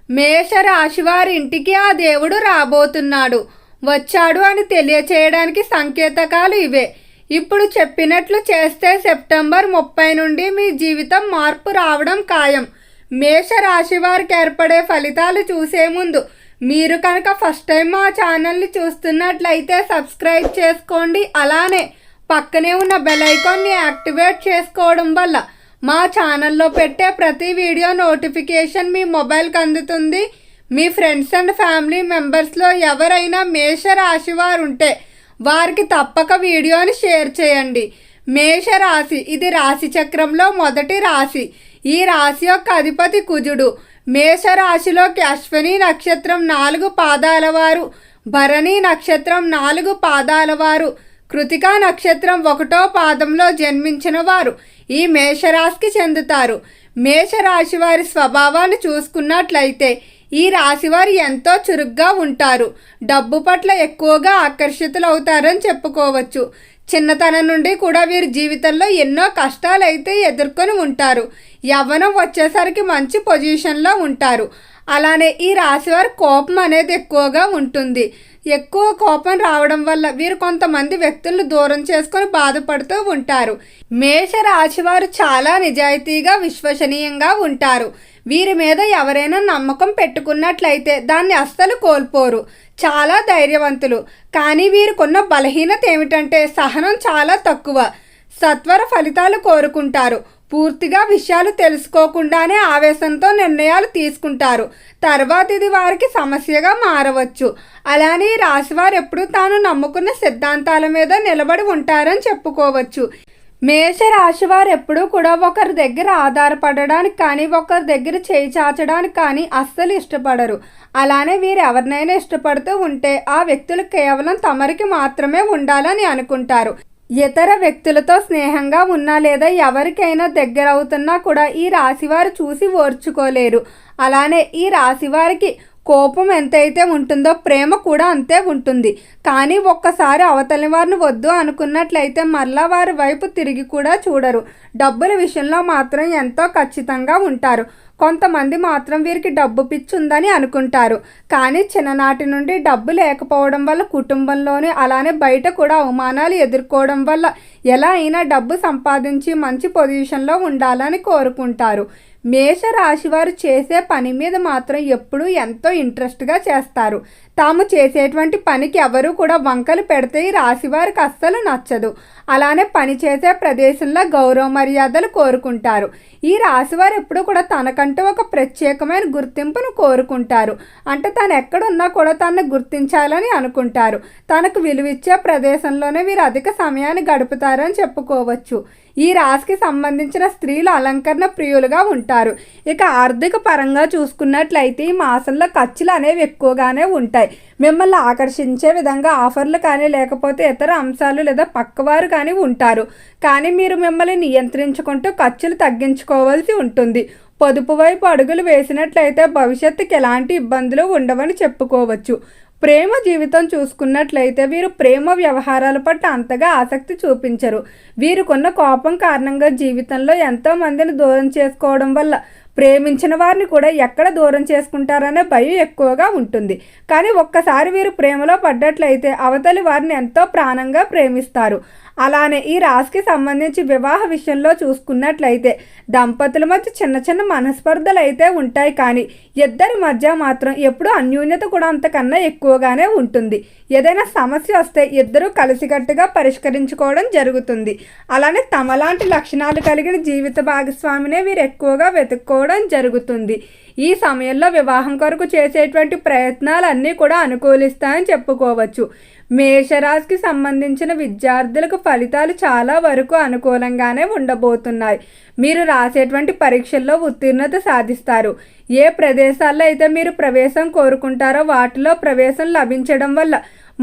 మేషరాశి వారి ఇంటికి ఆ దేవుడు రాబోతున్నాడు, వచ్చాడు అని తెలియచేయడానికి సంకేతకాలు ఇవే. ఇప్పుడు చెప్పినట్లు చేస్తే సెప్టెంబర్ 30 నుండి మీ జీవితం మార్పు రావడం ఖాయం. మేషరాశి వారికి ఏర్పడే ఫలితాలు చూసే ముందు మీరు కనుక ఫస్ట్ టైం మా ఛానల్ని చూస్తున్నట్లయితే సబ్స్క్రైబ్ చేసుకోండి. అలానే పక్కనే ఉన్న బెల్ ఐకాన్ని యాక్టివేట్ చేసుకోవడం వల్ల మా ఛానల్లో పెట్టే ప్రతి వీడియో నోటిఫికేషన్ మీ మొబైల్కి అందుతుంది. మీ ఫ్రెండ్స్ అండ్ ఫ్యామిలీ మెంబర్స్లో ఎవరైనా మేషరాశి వారు ఉంటే వారికి తప్పక వీడియోని షేర్ చేయండి. మేషరాశి ఇది రాశి చక్రంలో మొదటి రాశి. ఈ రాశి యొక్క అధిపతి కుజుడు. మేషరాశిలోకి అశ్విని నక్షత్రం 4 పాదాల వారు, భరణి నక్షత్రం 4 పాదాల వారు, కృతికా నక్షత్రం 1వ పాదంలో జన్మించిన వారు ఈ మేషరాశికి చెందుతారు. మేషరాశి వారి స్వభావాన్ని చూసుకున్నట్లయితే ఈ రాశివారు ఎంతో చురుగ్గా ఉంటారు. డబ్బు పట్ల ఎక్కువగా ఆకర్షితులవుతారని చెప్పుకోవచ్చు. చిన్నతనం నుండి కూడా వీరి జీవితంలో ఎన్నో కష్టాలు అయితే ఎదుర్కొని ఉంటారు. యవ్వనం వచ్చేసరికి మంచి పొజిషన్లో ఉంటారు. అలానే ఈ రాశివారి కోపం అనేది ఎక్కువగా ఉంటుంది. ఎక్కువ కోపం రావడం వల్ల వీరు కొంతమంది వ్యక్తులను దూరం చేసుకొని బాధపడుతూ ఉంటారు. మేష రాశివారు చాలా నిజాయితీగా విశ్వసనీయంగా ఉంటారు. వీరి మీద ఎవరైనా నమ్మకం పెట్టుకున్నట్లయితే దాన్ని అస్సలు కోల్పోరు. చాలా ధైర్యవంతులు. కానీ వీరికున్న బలహీనత ఏమిటంటే సహనం చాలా తక్కువ. సత్వర ఫలితాలు కోరుకుంటారు. పూర్తిగా విషయాలు తెలుసుకోకుండానే ఆవేశంతో నిర్ణయాలు తీసుకుంటారు. తర్వాత ఇది వారికి సమస్యగా మారవచ్చు. అలానే ఈ రాశివారు ఎప్పుడూ తాను నమ్ముకున్న సిద్ధాంతాల మీద నిలబడి ఉంటారని చెప్పుకోవచ్చు. మేష రాశి వారు ఎప్పుడూ కూడా ఒకరి దగ్గర ఆధారపడడానికి కానీ ఒకరి దగ్గర చేయి చాచడానికి కానీ అస్సలు ఇష్టపడరు. అలానే వీరు ఎవరినైనా ఇష్టపడుతూ ఉంటే ఆ వ్యక్తులు కేవలం తమరికి మాత్రమే ఉండాలని అనుకుంటారు. ఇతర వ్యక్తులతో స్నేహంగా ఉన్నా లేదా ఎవరికైనా దగ్గర అవుతున్నా కూడా ఈ రాశివారు చూసి ఓర్చుకోలేరు. అలానే ఈ రాశివారికి కోపం ఎంతైతే ఉంటుందో ప్రేమ కూడా అంతే ఉంటుంది. కానీ ఒక్కసారి అవతలి వారిని వద్దు అనుకున్నట్లయితే మరలా వారి వైపు తిరిగి కూడా చూడరు. డబ్బుల విషయంలో మాత్రం ఎంతో ఖచ్చితంగా ఉంటారు. కొంతమంది మాత్రం వీరికి డబ్బు పిచ్చి ఉందని అనుకుంటారు. కానీ చిన్ననాటి నుండి డబ్బు లేకపోవడం వల్ల కుటుంబంలోనే అలానే బయట కూడా అవమానాలు ఎదుర్కోవడం వల్ల ఎలా అయినా డబ్బు సంపాదించి మంచి పొజిషన్లో ఉండాలని కోరుకుంటారు. మేష రాశి వారు చేసే పని మీద మాత్రం ఎప్పుడూ ఎంతో ఇంట్రెస్ట్గా చేస్తారు. తాము చేసేటువంటి పనికి ఎవరు కూడా వంకలు పెడితే ఈ రాశి వారికి అస్సలు నచ్చదు. అలానే పని చేసే ప్రదేశంలో గౌరవ మర్యాదలు కోరుకుంటారు. ఈ రాశివారు ఎప్పుడు కూడా తనకంటూ ఒక ప్రత్యేకమైన గుర్తింపును కోరుకుంటారు. అంటే తను ఎక్కడున్నా కూడా తనను గుర్తించాలని అనుకుంటారు. తనకు విలువిచ్చే ప్రదేశంలోనే వీరు అధిక సమయాన్ని గడుపుతారని చెప్పుకోవచ్చు. ఈ రాశికి సంబంధించిన స్త్రీలు అలంకరణ ప్రియులుగా ఉంటారు. ఇక ఆర్థిక పరంగా చూసుకున్నట్లయితే ఈ మాసంలో ఖర్చులు అనేవి ఎక్కువగానే ఉంటాయి. మిమ్మల్ని ఆకర్షించే విధంగా ఆఫర్లు కానీ లేకపోతే ఇతర అంశాలు లేదా పక్కవారు కానీ ఉంటారు. కానీ మీరు మిమ్మల్ని నియంత్రించుకుంటూ ఖర్చులు తగ్గించుకోవాల్సి ఉంటుంది. పొదుపు వైపు అడుగులు వేసినట్లయితే భవిష్యత్తుకి ఎలాంటి ఇబ్బందులు ఉండవని చెప్పుకోవచ్చు. ప్రేమ జీవితం చూసుకున్నట్లయితే వీరు ప్రేమ వ్యవహారాల పట్ల అంతగా ఆసక్తి చూపించరు. వీరికున్న కోపం కారణంగా జీవితంలో ఎంతో మందిని దూరం చేసుకోవడం వల్ల ప్రేమించిన వారిని కూడా ఎక్కడ దూరం చేసుకుంటారనే భయం ఎక్కువగా ఉంటుంది. కానీ ఒక్కసారి వీరు ప్రేమలో పడ్డట్లయితే అవతలి వారిని ఎంతో ప్రాణంగా ప్రేమిస్తారు. అలానే ఈ రాశికి సంబంధించి వివాహ విషయంలో చూసుకున్నట్లయితే దంపతుల మధ్య చిన్న చిన్న మనస్పర్ధలు అయితే ఉంటాయి. కానీ ఇద్దరి మధ్య మాత్రం ఎప్పుడూ అన్యోన్యత కూడా అంతకన్నా ఎక్కువగానే ఉంటుంది. ఏదైనా సమస్య వస్తే ఇద్దరూ కలిసికట్టుగా పరిష్కరించుకోవడం జరుగుతుంది. అలానే తమలాంటి లక్షణాలు కలిగిన జీవిత భాగస్వామినే వీరు ఎక్కువగా వెతుక్కోవడం జరుగుతుంది. ఈ సమయంలో వివాహం కొరకు చేసేటువంటి ప్రయత్నాలన్నీ కూడా అనుకూలిస్తాయని చెప్పుకోవచ్చు. మేషరాశికి సంబంధించిన విద్యార్థులకు ఫలితాలు చాలా వరకు అనుకూలంగానే ఉండబోతున్నాయి. మీరు రాసేటువంటి పరీక్షల్లో ఉత్తీర్ణత సాధిస్తారు. ఏ ప్రదేశాల్లో అయితే మీరు ప్రవేశం కోరుకుంటారో వాటిలో ప్రవేశం లభించడం వల్ల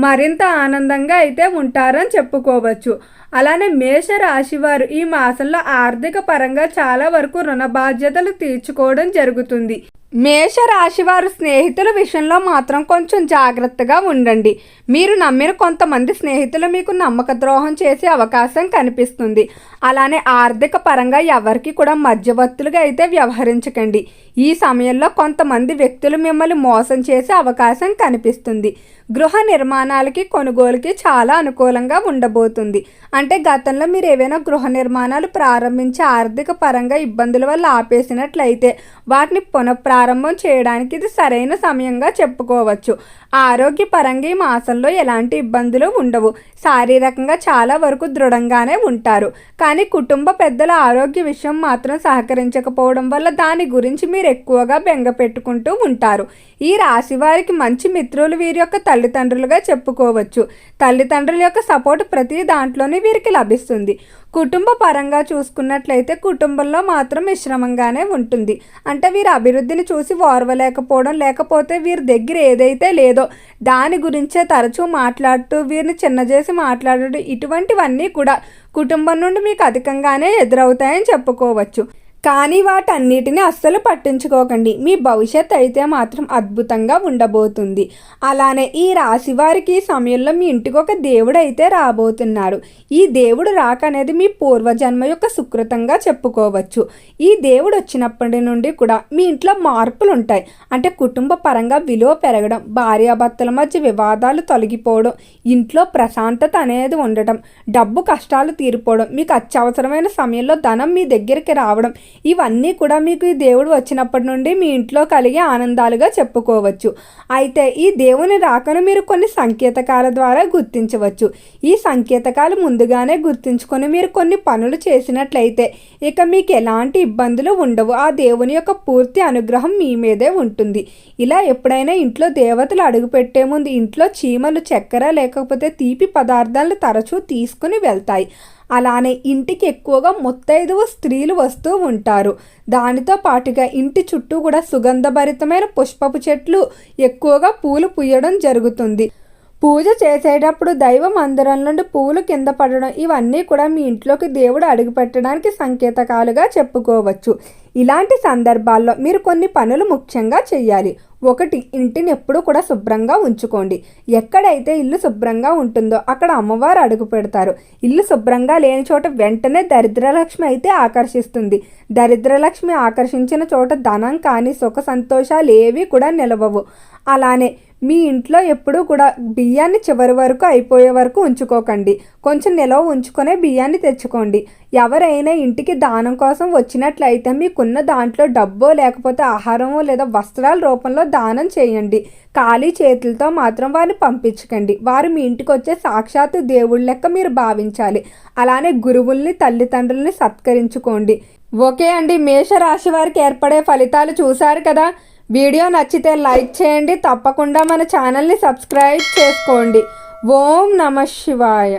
మరింత ఆనందంగా అయితే ఉంటారని చెప్పుకోవచ్చు. అలానే మేషరాశి వారు ఈ మాసంలో ఆర్థిక పరంగా చాలా వరకు రుణ బాధ్యతలు తీర్చుకోవడం జరుగుతుంది. మేషరాశి వారు స్నేహితుల విషయంలో మాత్రం కొంచెం జాగ్రత్తగా ఉండండి. మీరు నమ్మిన కొంతమంది స్నేహితులు మీకు నమ్మక ద్రోహం చేసే అవకాశం కనిపిస్తుంది. అలానే ఆర్థిక పరంగా ఎవరికి కూడా మధ్యవర్తులుగా అయితే వ్యవహరించకండి. ఈ సమయంలో కొంతమంది వ్యక్తులు మిమ్మల్ని మోసం చేసే అవకాశం కనిపిస్తుంది. గృహ నిర్మాణాలకి కొనుగోలుకి చాలా అనుకూలంగా ఉండబోతుంది. అంటే గతంలో మీరు ఏవైనా గృహ నిర్మాణాలు ప్రారంభించి ఆర్థిక పరంగా ఇబ్బందుల వల్ల ఆపేసినట్లయితే వాటిని పునఃప్రారంభం చేయడానికి ఇది సరైన సమయంగా చెప్పుకోవచ్చు. ఆరోగ్యపరంగా ఈ మాసంలో ఎలాంటి ఇబ్బందులు ఉండవు. శారీరకంగా చాలా వరకు దృఢంగానే ఉంటారు. కానీ కుటుంబ పెద్దల ఆరోగ్య విషయం మాత్రం సహకరించకపోవడం వల్ల దాని గురించి మీరు ఎక్కువగా బెంగ పెట్టుకుంటూ ఉంటారు. ఈ రాశి వారికి మంచి మిత్రులు వీరి యొక్క తల్లిదండ్రులుగా చెప్పుకోవచ్చు. తల్లిదండ్రుల యొక్క సపోర్ట్ ప్రతి దాంట్లోనే వీరికి లభిస్తుంది. కుటుంబ పరంగా చూసుకున్నట్లయితే కుటుంబంలో మాత్రం మిశ్రమంగానే ఉంటుంది. అంటే వీరి అభివృద్ధిని చూసి ఓర్వలేకపోవడం, లేకపోతే వీరి దగ్గర ఏదైతే లేదో దాని గురించే తరచూ మాట్లాడుతూ వీరిని చిన్నచేసి మాట్లాడడం, ఇటువంటివన్నీ కూడా కుటుంబం నుండి మీకు అధికంగానే ఎదురవుతాయని చెప్పుకోవచ్చు. కానీ వాటన్నిటిని అస్సలు పట్టించుకోకండి. మీ భవిష్యత్ అయితే మాత్రం అద్భుతంగా ఉండబోతుంది. అలానే ఈ రాశి వారికి ఈ సమయంలో మీ ఇంటికి ఒక దేవుడు అయితే రాబోతున్నాడు. ఈ దేవుడు రాక అనేది మీ పూర్వజన్మ యొక్క సుకృతంగా చెప్పుకోవచ్చు. ఈ దేవుడు వచ్చినప్పటి నుండి కూడా మీ ఇంట్లో మార్పులు ఉంటాయి. అంటే కుటుంబ పరంగా విలువ పెరగడం, భార్యాభర్తల మధ్య వివాదాలు తొలగిపోవడం, ఇంట్లో ప్రశాంతత అనేది ఉండటం, డబ్బు కష్టాలు తీరిపోవడం, మీకు అత్యవసరమైన సమయంలో ధనం మీ దగ్గరికి రావడం, ఇవన్నీ కూడా మీకు ఈ దేవుడు వచ్చినప్పటి నుండి మీ ఇంట్లో కలిగే ఆనందాలుగా చెప్పుకోవచ్చు. అయితే ఈ దేవుని రాకను మీరు కొన్ని సంకేతకాల ద్వారా గుర్తించవచ్చు. ఈ సంకేతకాలు ముందుగానే గుర్తించుకొని మీరు కొన్ని పనులు చేసినట్లయితే ఇక మీకు ఎలాంటి ఇబ్బందులు ఉండవు. ఆ దేవుని యొక్క పూర్తి అనుగ్రహం మీ మీదే ఉంటుంది. ఇలా ఎప్పుడైనా ఇంట్లో దేవతలు అడుగుపెట్టే ముందు ఇంట్లో చీమలు, చక్కెర లేకపోతే తీపి పదార్థాలను తరచూ తీసుకుని వెళ్తాయి. అలానే ఇంటికి ఎక్కువగా ముత్తైదువ స్త్రీలు వస్తూ ఉంటారు. దానితో పాటుగా ఇంటి చుట్టూ కూడా సుగంధభరితమైన పుష్పపు చెట్లు, ఎక్కువగా పూలు పూయడం జరుగుతుంది. పూజ చేసేటప్పుడు దైవ మందిరం నుండి పూలు కింద పడడం, ఇవన్నీ కూడా మీ ఇంట్లోకి దేవుడు అడుగుపెట్టడానికి సంకేతకాలుగా చెప్పుకోవచ్చు. ఇలాంటి సందర్భాల్లో మీరు కొన్ని పనులు ముఖ్యంగా చేయాలి. 1, ఇంటిని ఎప్పుడూ కూడా శుభ్రంగా ఉంచుకోండి. ఎక్కడైతే ఇల్లు శుభ్రంగా ఉంటుందో అక్కడ అమ్మవారు అడుగు పెడతారు. ఇల్లు శుభ్రంగా లేని చోట వెంటనే దరిద్రలక్ష్మి అయితే ఆకర్షిస్తుంది. దరిద్రలక్ష్మి ఆకర్షించిన చోట ధనం కానీ సుఖ సంతోషాలు ఏవి కూడా నిలవవు. అలానే మీ ఇంట్లో ఎప్పుడూ కూడా బియ్యాన్ని చివరి వరకు అయిపోయే వరకు ఉంచుకోకండి. కొంచెం నిలవ ఉంచుకొనే బియ్యాన్ని తెచ్చుకోండి. ఎవరైనా ఇంటికి దానం కోసం వచ్చినట్లయితే మీకున్న దాంట్లో డబ్బో లేకపోతే ఆహారమో లేదా వస్త్రాల రూపంలో దానం చేయండి. ఖాళీ చేతులతో మాత్రం వారిని పంపించకండి. వారు మీ ఇంటికి వచ్చే సాక్షాత్తు దేవుళ్ళ లెక్క మీరు భావించాలి. అలానే గురువుల్ని, తల్లిదండ్రుల్ని సత్కరించుకోండి. ఓకే అండి, మేషరాశి వారికి ఏర్పడే ఫలితాలు చూశారు కదా. వీడియో నచ్చితే లైక్ చేయండి. తప్పకుండా మన ఛానల్ని సబ్స్క్రైబ్ చేసుకోండి. ఓం నమః శివాయ.